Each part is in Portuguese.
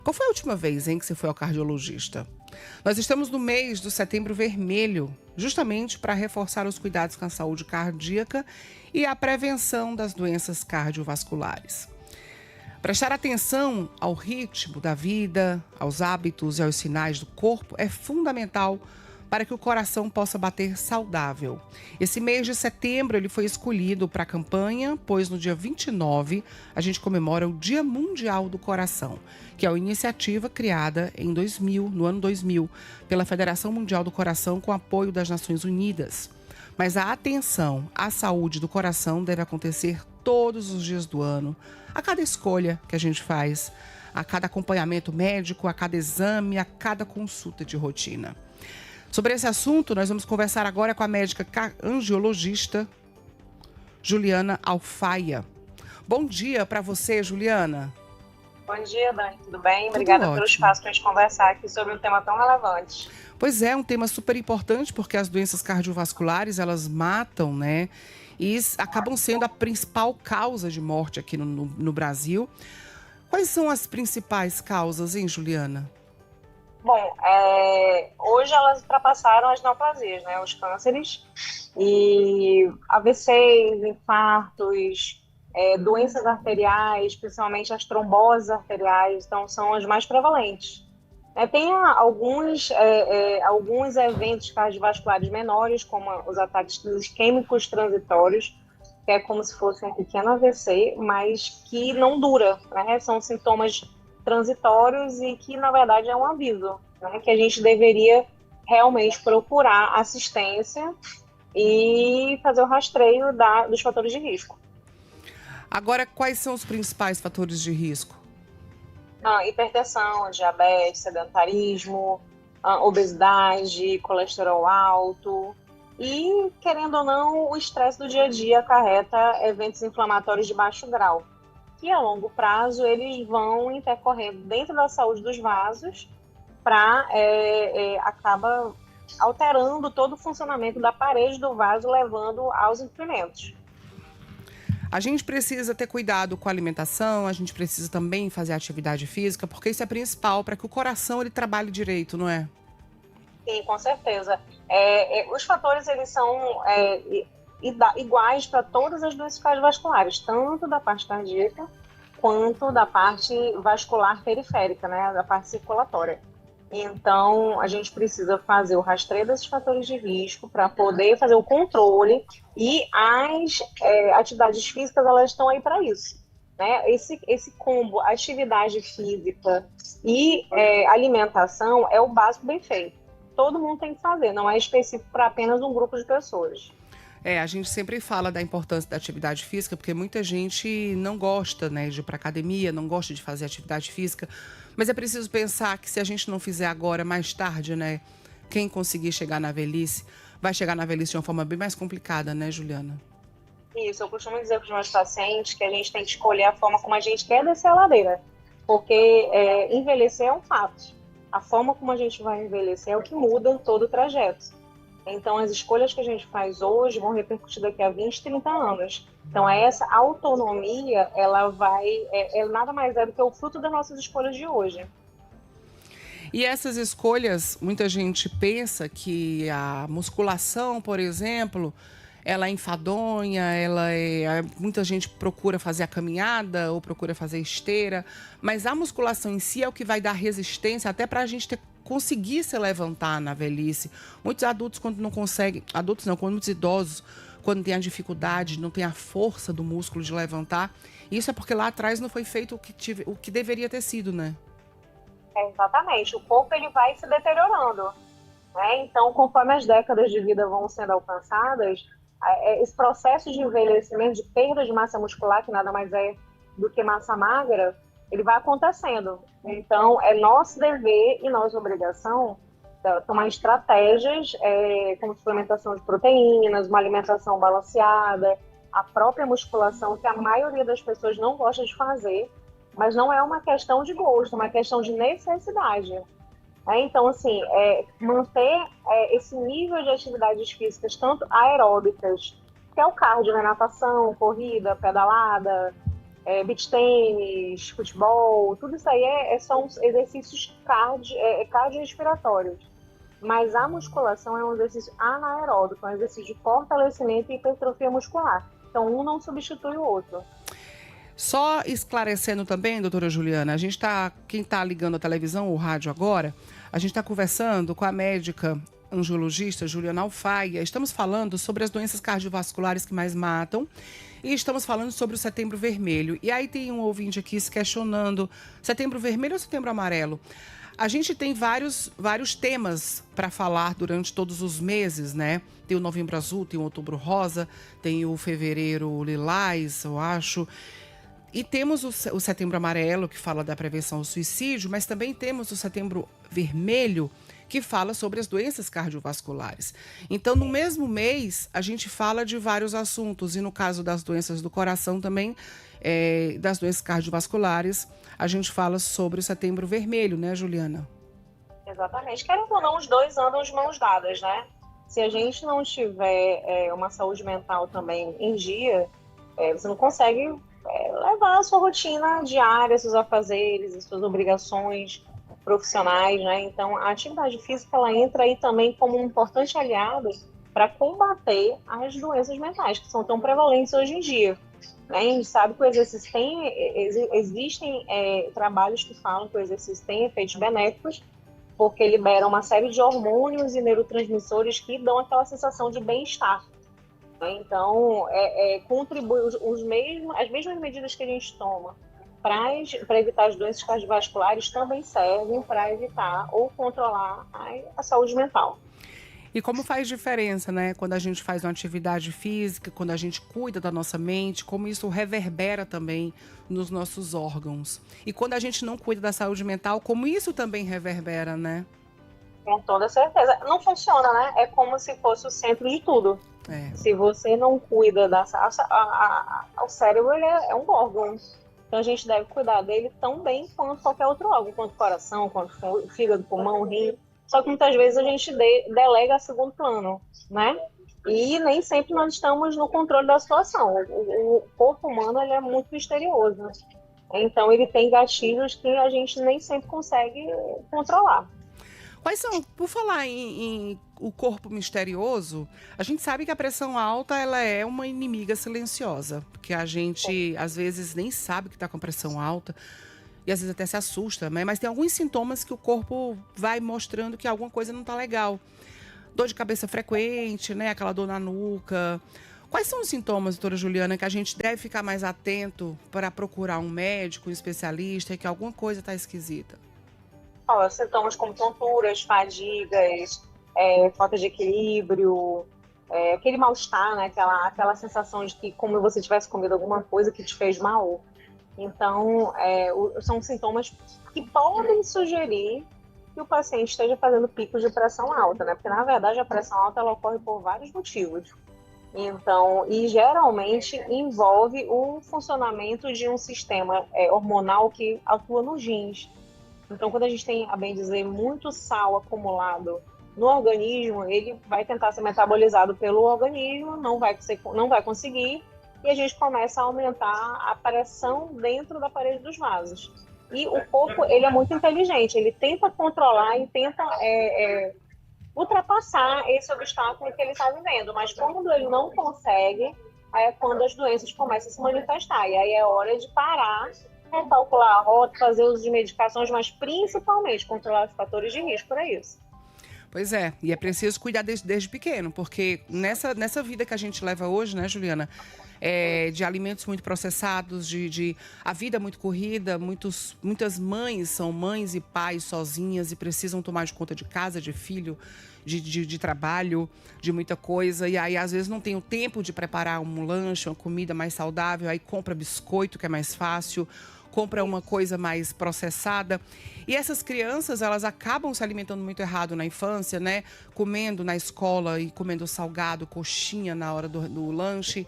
Qual foi a última vez, que você foi ao cardiologista? Nós estamos no mês do Setembro Vermelho, justamente para reforçar os cuidados com a saúde cardíaca e a prevenção das doenças cardiovasculares. Prestar atenção ao ritmo da vida, aos hábitos e aos sinais do corpo é fundamental para que o coração possa bater saudável. Esse mês de setembro ele foi escolhido para a campanha, pois no dia 29 a gente comemora o Dia Mundial do Coração, que é uma iniciativa criada no ano 2000, pela Federação Mundial do Coração com apoio das Nações Unidas. Mas a atenção à saúde do coração deve acontecer todos os dias do ano, a cada escolha que a gente faz, a cada acompanhamento médico, a cada exame, a cada consulta de rotina. Sobre esse assunto, nós vamos conversar agora com a médica angiologista Juliana Alfaia. Bom dia para você, Juliana. Bom dia, Dani. Tudo bem? Tudo Obrigada ótimo. pelo espaço para a gente conversar aqui sobre um tema tão relevante. Pois é, um tema super importante porque as doenças cardiovasculares, elas matam, né? E acabam sendo a principal causa de morte aqui no Brasil. Quais são as principais causas, hein, Juliana? Bom, hoje elas ultrapassaram as neoplasias, né? Os cânceres e AVCs, infartos, doenças arteriais, principalmente as tromboses arteriais, então são as mais prevalentes. Tem alguns eventos cardiovasculares menores, como os ataques isquêmicos transitórios, que é como se fosse um pequeno AVC, mas que não dura, né? São sintomas transitórios e que, na verdade, é um aviso, né? Que a gente deveria realmente procurar assistência e fazer o rastreio dos fatores de risco. Agora, quais são os principais fatores de risco? Hipertensão, diabetes, sedentarismo, obesidade, colesterol alto e, querendo ou não, o estresse do dia a dia acarreta eventos inflamatórios de baixo grau, que a longo prazo eles vão intercorrendo dentro da saúde dos vasos para acaba alterando todo o funcionamento da parede do vaso, levando aos entupimentos. A gente precisa ter cuidado com a alimentação, a gente precisa também fazer atividade física, porque isso é principal para que o coração ele trabalhe direito, não é? Sim, com certeza. Os fatores eles são iguais para todas as doenças cardiovasculares, tanto da parte cardíaca quanto da parte vascular periférica, né, da parte circulatória. Então, a gente precisa fazer o rastreio desses fatores de risco para poder fazer o controle e as atividades físicas, elas estão aí para isso, né? Esse combo, atividade física e alimentação é o básico bem feito. Todo mundo tem que fazer, não é específico para apenas um grupo de pessoas. A gente sempre fala da importância da atividade física, porque muita gente não gosta, né, de ir para academia, não gosta de fazer atividade física, mas é preciso pensar que se a gente não fizer agora, mais tarde, né, quem conseguir chegar na velhice, vai chegar na velhice de uma forma bem mais complicada, né, Juliana? Isso, eu costumo dizer para os meus pacientes que a gente tem que escolher a forma como a gente quer descer a ladeira, porque envelhecer é um fato. A forma como a gente vai envelhecer é o que muda todo o trajeto. Então, as escolhas que a gente faz hoje vão repercutir daqui a 20, 30 anos. Então, essa autonomia, ela nada mais é do que o fruto das nossas escolhas de hoje. E essas escolhas, muita gente pensa que a musculação, por exemplo, ela é enfadonha, muita gente procura fazer a caminhada ou procura fazer esteira, mas a musculação em si é o que vai dar resistência até para a gente conseguir se levantar na velhice. Muitos adultos, quando não conseguem, quando muitos idosos, quando tem a dificuldade, não tem a força do músculo de levantar, isso é porque lá atrás não foi feito o que deveria ter sido, né? Exatamente, o corpo ele vai se deteriorando, né? Então, conforme as décadas de vida vão sendo alcançadas, esse processo de envelhecimento, de perda de massa muscular, que nada mais é do que massa magra, ele vai acontecendo. Então, é nosso dever e nossa obrigação tomar estratégias como suplementação de proteínas, uma alimentação balanceada, a própria musculação, que a maioria das pessoas não gosta de fazer, mas não é uma questão de gosto, é uma questão de necessidade. Então, assim, manter esse nível de atividades físicas, tanto aeróbicas, que é o cardio, né? Natação, corrida, pedalada, beach tênis, futebol, tudo isso aí são exercícios cardiorrespiratórios. Mas a musculação é um exercício anaeróbico, é um exercício de fortalecimento e hipertrofia muscular. Então, um não substitui o outro. Só esclarecendo também, doutora Juliana, quem está ligando a televisão ou o rádio agora, a gente está conversando com a médica angiologista Juliana Alfaia. Estamos falando sobre as doenças cardiovasculares que mais matam e estamos falando sobre o Setembro Vermelho. E aí tem um ouvinte aqui se questionando, Setembro Vermelho ou Setembro Amarelo? A gente tem vários temas para falar durante todos os meses, né? Tem o Novembro Azul, tem o Outubro Rosa, tem o Fevereiro Lilás, eu acho. E temos o Setembro Amarelo, que fala da prevenção ao suicídio, mas também temos o Setembro Vermelho, que fala sobre as doenças cardiovasculares. Então, no mesmo mês, a gente fala de vários assuntos. E no caso das doenças do coração também, das doenças cardiovasculares, a gente fala sobre o Setembro Vermelho, né, Juliana? Exatamente. Querendo ou não, os dois andam de mãos dadas, né? Se a gente não tiver uma saúde mental também em dia, você não consegue levar a sua rotina diária, seus afazeres, as suas obrigações profissionais, né? Então, a atividade física, ela entra aí também como um importante aliado para combater as doenças mentais, que são tão prevalentes hoje em dia. Né? A gente sabe que o exercício existem trabalhos que falam que o exercício tem efeitos benéficos, porque libera uma série de hormônios e neurotransmissores que dão aquela sensação de bem-estar. Então, contribui as mesmas medidas que a gente toma para evitar as doenças cardiovasculares também servem para evitar ou controlar a saúde mental. E como faz diferença, né? Quando a gente faz uma atividade física, quando a gente cuida da nossa mente, como isso reverbera também nos nossos órgãos. E quando a gente não cuida da saúde mental, como isso também reverbera, né? Com toda certeza. Não funciona, né? É como se fosse o centro de tudo. Se você não cuida o cérebro, ele é um órgão. Então a gente deve cuidar dele tão bem quanto qualquer outro órgão, quanto o coração, quanto o fígado, pulmão, rim. Só que muitas vezes a gente delega a segundo plano, né? E nem sempre nós estamos no controle da situação. O corpo humano, ele é muito misterioso. Então ele tem gatilhos que a gente nem sempre consegue controlar. Quais são, por falar em o corpo misterioso, a gente sabe que a pressão alta, ela é uma inimiga silenciosa, porque a gente às vezes nem sabe que está com pressão alta e às vezes até se assusta, mas tem alguns sintomas que o corpo vai mostrando que alguma coisa não está legal. Dor de cabeça frequente, né, aquela dor na nuca. Quais são os sintomas, doutora Juliana, que a gente deve ficar mais atento para procurar um médico, um especialista, que alguma coisa está esquisita? Sintomas como tonturas, fadigas, falta de equilíbrio, aquele mal-estar, né? Aquela sensação de que como você tivesse comido alguma coisa que te fez mal. Então, são sintomas que podem sugerir que o paciente esteja fazendo picos de pressão alta, né? Porque, na verdade, a pressão alta ela ocorre por vários motivos. Então, e geralmente envolve o funcionamento de um sistema hormonal que atua nos rins. Então, quando a gente tem, a bem dizer, muito sal acumulado no organismo, ele vai tentar ser metabolizado pelo organismo, não vai conseguir, e a gente começa a aumentar a pressão dentro da parede dos vasos. E o corpo, ele é muito inteligente, ele tenta controlar e tenta ultrapassar esse obstáculo que ele está vivendo, mas quando ele não consegue, aí é quando as doenças começam a se manifestar, e aí é hora de parar, calcular a rota, fazer uso de medicações, mas principalmente controlar os fatores de risco para isso. Pois é, e é preciso cuidar desde pequeno, porque nessa vida que a gente leva hoje, né, Juliana, de alimentos muito processados, de a vida muito corrida, muitas mães são mães e pais sozinhas e precisam tomar de conta de casa, de filho, de trabalho, de muita coisa, e aí às vezes não tem o tempo de preparar um lanche, uma comida mais saudável, aí compra biscoito, que é mais fácil, compra uma coisa mais processada. E essas crianças, elas acabam se alimentando muito errado na infância, né? Comendo na escola e comendo salgado, coxinha na hora do lanche.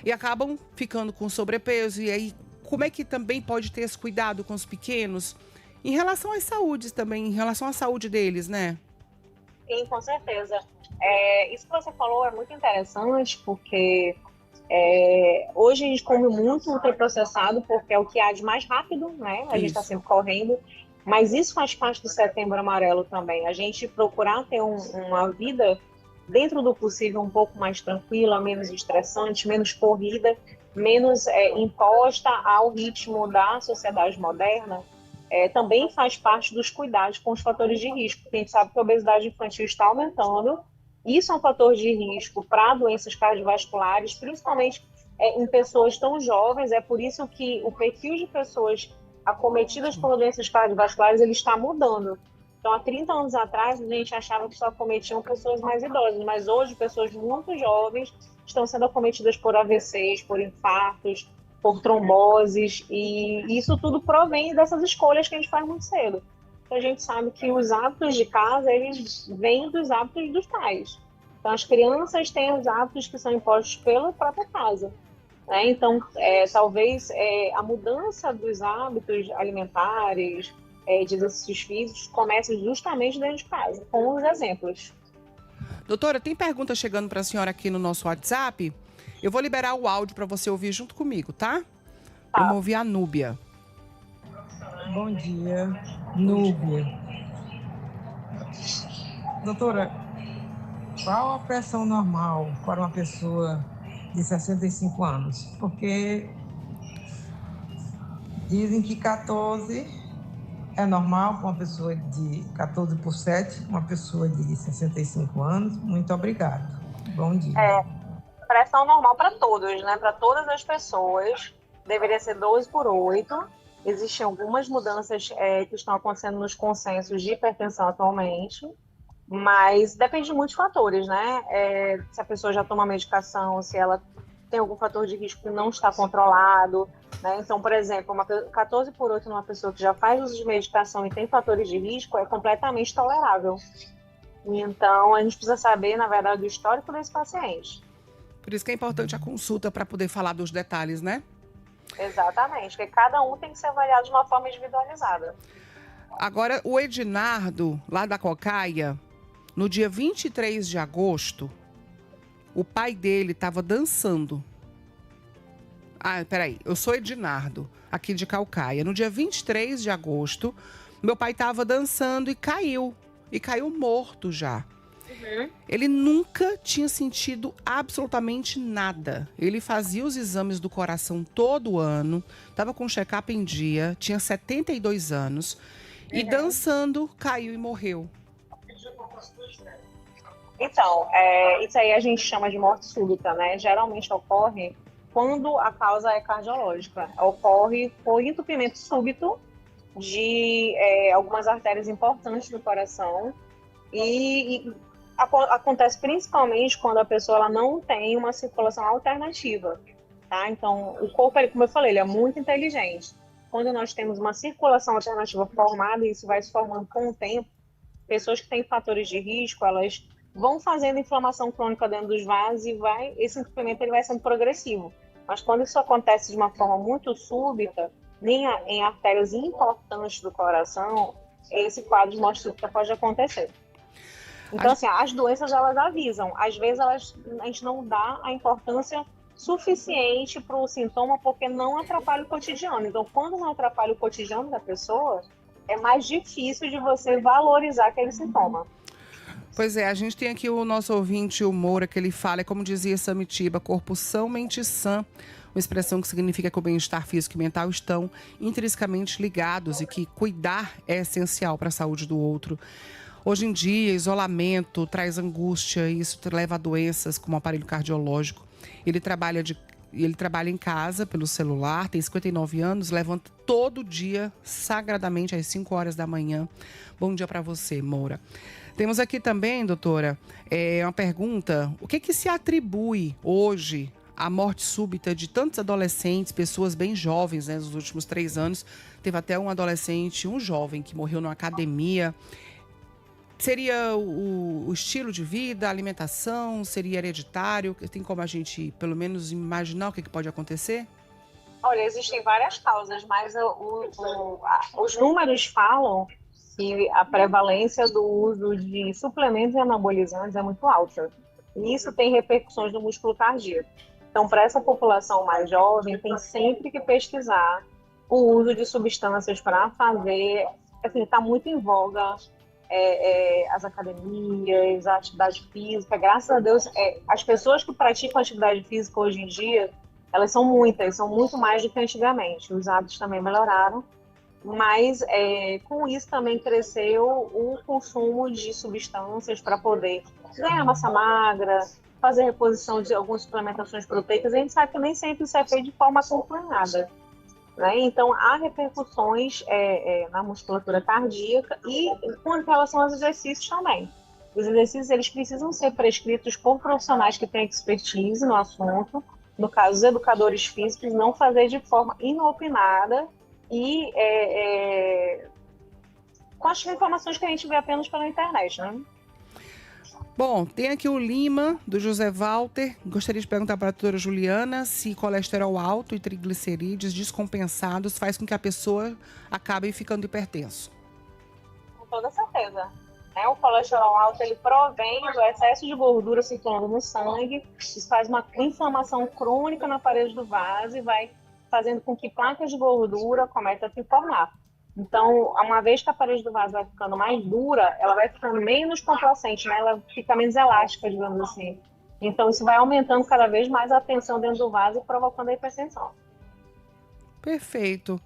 E acabam ficando com sobrepeso. E aí, como é que também pode ter esse cuidado com os pequenos? Em relação às saúdes também, em relação à saúde deles, né? Sim, com certeza. Isso que você falou é muito interessante, porque Hoje a gente come muito ultraprocessado porque é o que há de mais rápido, né? A gente está Isso. sempre correndo, mas isso faz parte do Setembro Amarelo também. A gente procurar ter uma vida dentro do possível um pouco mais tranquila, menos estressante, menos corrida, menos imposta ao ritmo da sociedade moderna, também faz parte dos cuidados com os fatores de risco. Porque a gente sabe que a obesidade infantil está aumentando. Isso é um fator de risco para doenças cardiovasculares, principalmente em pessoas tão jovens. É por isso que o perfil de pessoas acometidas por doenças cardiovasculares ele está mudando. Então, há 30 anos atrás, a gente achava que só acometiam pessoas mais idosas, mas hoje pessoas muito jovens estão sendo acometidas por AVCs, por infartos, por tromboses, e isso tudo provém dessas escolhas que a gente faz muito cedo. Então, a gente sabe que os hábitos de casa, eles vêm dos hábitos dos pais. Então, as crianças têm os hábitos que são impostos pela própria casa, né? Então, talvez a mudança dos hábitos alimentares, de exercícios físicos, comece justamente dentro de casa, com os exemplos. Doutora, tem pergunta chegando para a senhora aqui no nosso WhatsApp. Eu vou liberar o áudio para você ouvir junto comigo, tá? Vamos Tá. ouvir a Núbia. Bom dia, Núbia. Doutora, qual a pressão normal para uma pessoa de 65 anos? Porque dizem que 14 é normal para uma pessoa de 14/7, uma pessoa de 65 anos. Muito obrigado. Bom dia. Pressão normal para todos, né? Para todas as pessoas, deveria ser 12/8. Existem algumas mudanças que estão acontecendo nos consensos de hipertensão atualmente, mas depende de muitos fatores, né? Se a pessoa já toma medicação, se ela tem algum fator de risco que não está controlado, né? Então, por exemplo, 14/8 numa pessoa que já faz uso de medicação e tem fatores de risco é completamente tolerável. Então, a gente precisa saber, na verdade, o histórico desse paciente. Por isso que é importante a consulta para poder falar dos detalhes, né? Exatamente, porque cada um tem que ser avaliado de uma forma individualizada. Agora, o Ednardo, lá da Cocaia, no dia 23 de agosto, o pai dele estava dançando. Peraí, eu sou Ednardo, aqui de Calcaia. No dia 23 de agosto, meu pai estava dançando e caiu morto já. Ele nunca tinha sentido absolutamente nada. Ele fazia os exames do coração todo ano, estava com check-up em dia, tinha 72 anos e dançando caiu e morreu. Então, isso aí a gente chama de morte súbita, né? Geralmente ocorre quando a causa é cardiológica. Ocorre por entupimento súbito de algumas artérias importantes do coração e acontece principalmente quando a pessoa ela não tem uma circulação alternativa, tá? Então, o corpo, como eu falei, ele é muito inteligente. Quando nós temos uma circulação alternativa formada, e isso vai se formando com o tempo, pessoas que têm fatores de risco, elas vão fazendo inflamação crônica dentro dos vasos e esse entupimento ele vai sendo progressivo. Mas quando isso acontece de uma forma muito súbita, nem em artérias importantes do coração, esse quadro de morte súbita pode acontecer. Então, assim, as doenças, elas avisam. Às vezes, a gente não dá a importância suficiente para o sintoma, porque não atrapalha o cotidiano. Então, quando não atrapalha o cotidiano da pessoa, é mais difícil de você valorizar aquele sintoma. Pois é, a gente tem aqui o nosso ouvinte, o Moura, que ele fala, como dizia Samitiba, corpo são, mente sã. Uma expressão que significa que o bem-estar físico e mental estão intrinsecamente ligados e que cuidar é essencial para a saúde do outro. Hoje em dia, isolamento traz angústia e isso leva a doenças como aparelho cardiológico. Ele trabalha em casa pelo celular, tem 59 anos, levanta todo dia, sagradamente, às 5 horas da manhã. Bom dia para você, Moura. Temos aqui também, doutora, uma pergunta. O que se atribui hoje à morte súbita de tantos adolescentes, pessoas bem jovens, né, nos últimos 3 anos? Teve até um adolescente, um jovem, que morreu numa academia. Seria o estilo de vida, a alimentação, seria hereditário? Tem como a gente, pelo menos, imaginar o que pode acontecer? Olha, existem várias causas, mas os números falam que a prevalência do uso de suplementos e anabolizantes é muito alta. E isso tem repercussões no músculo cardíaco. Então, para essa população mais jovem, tem sempre que pesquisar o uso de substâncias para fazer, assim, está muito em voga as academias, a atividade física. Graças a Deus, as pessoas que praticam atividade física hoje em dia, elas são muitas, são muito mais do que antigamente. Os hábitos também melhoraram, mas com isso também cresceu o consumo de substâncias para poder ganhar massa magra, fazer reposição de algumas suplementações proteicas. A gente sabe que nem sempre isso é feito de forma acompanhada, né? Então, há repercussões na musculatura cardíaca e com relação aos exercícios também. Os exercícios eles precisam ser prescritos por profissionais que têm expertise no assunto, no caso, os educadores físicos, não fazer de forma inopinada e com as informações que a gente vê apenas pela internet, né? Bom, tem aqui o Lima, do José Walter. Gostaria de perguntar para a doutora Juliana se colesterol alto e triglicerídeos descompensados faz com que a pessoa acabe ficando hipertenso. Com toda certeza. O colesterol alto ele provém do excesso de gordura circulando no sangue. Isso faz uma inflamação crônica na parede do vaso e vai fazendo com que placas de gordura comecem a se formar. Então, uma vez que a parede do vaso vai ficando mais dura, ela vai ficando menos complacente, né? Ela fica menos elástica, digamos assim. Então, isso vai aumentando cada vez mais a tensão dentro do vaso e provocando a hipertensão. Perfeito.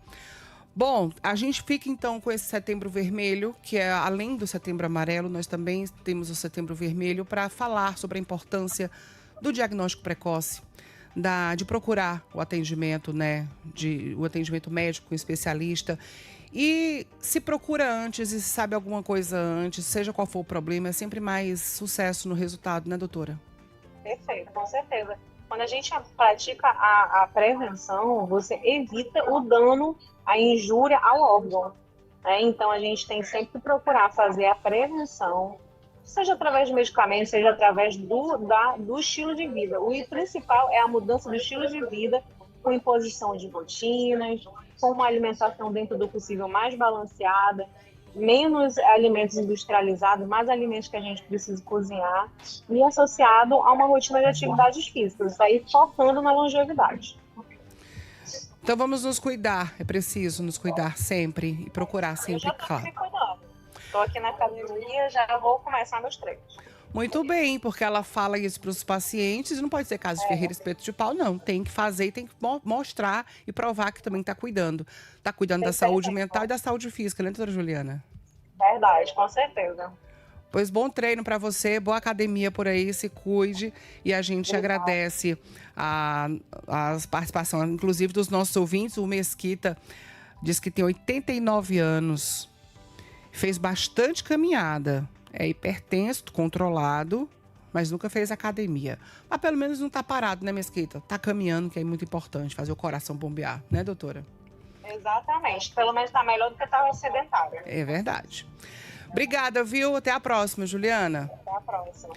Bom, a gente fica então com esse Setembro Vermelho, que é além do Setembro Amarelo, nós também temos o Setembro Vermelho para falar sobre a importância do diagnóstico precoce, de procurar o atendimento, né? O atendimento médico com especialista. E se procura antes e se sabe alguma coisa antes, seja qual for o problema, é sempre mais sucesso no resultado, né, doutora? Perfeito, com certeza. Quando a gente pratica a prevenção, você evita o dano, a injúria ao órgão, né? Então, a gente tem sempre que procurar fazer a prevenção, seja através de medicamentos, seja através do estilo de vida. O principal é a mudança do estilo de vida, com imposição de rotinas, com uma alimentação dentro do possível mais balanceada, menos alimentos industrializados, mais alimentos que a gente precisa cozinhar e associado a uma rotina de atividades físicas, aí focando na longevidade. Então vamos nos cuidar, é preciso nos cuidar sempre e procurar sempre. Eu já estou me cuidando. Estou aqui na academia, já vou começar meus treinos. Muito bem, porque ela fala isso para os pacientes e não pode ser caso de Ferreira Espeto de Pau, não. Tem que fazer e tem que mostrar e provar que também está cuidando. Está cuidando da saúde mental e da saúde física, né, doutora Juliana? Verdade, com certeza. Pois bom treino para você, boa academia por aí, se cuide. E a gente agradece a participação, inclusive, dos nossos ouvintes. O Mesquita diz que tem 89 anos, fez bastante caminhada. É hipertenso, controlado, mas nunca fez academia. Mas pelo menos não tá parado, né, Mesquita? Tá caminhando, que é muito importante, fazer o coração bombear, né, doutora? Exatamente. Pelo menos tá melhor do que estar sedentária. É verdade. Obrigada, viu? Até a próxima, Juliana. Até a próxima.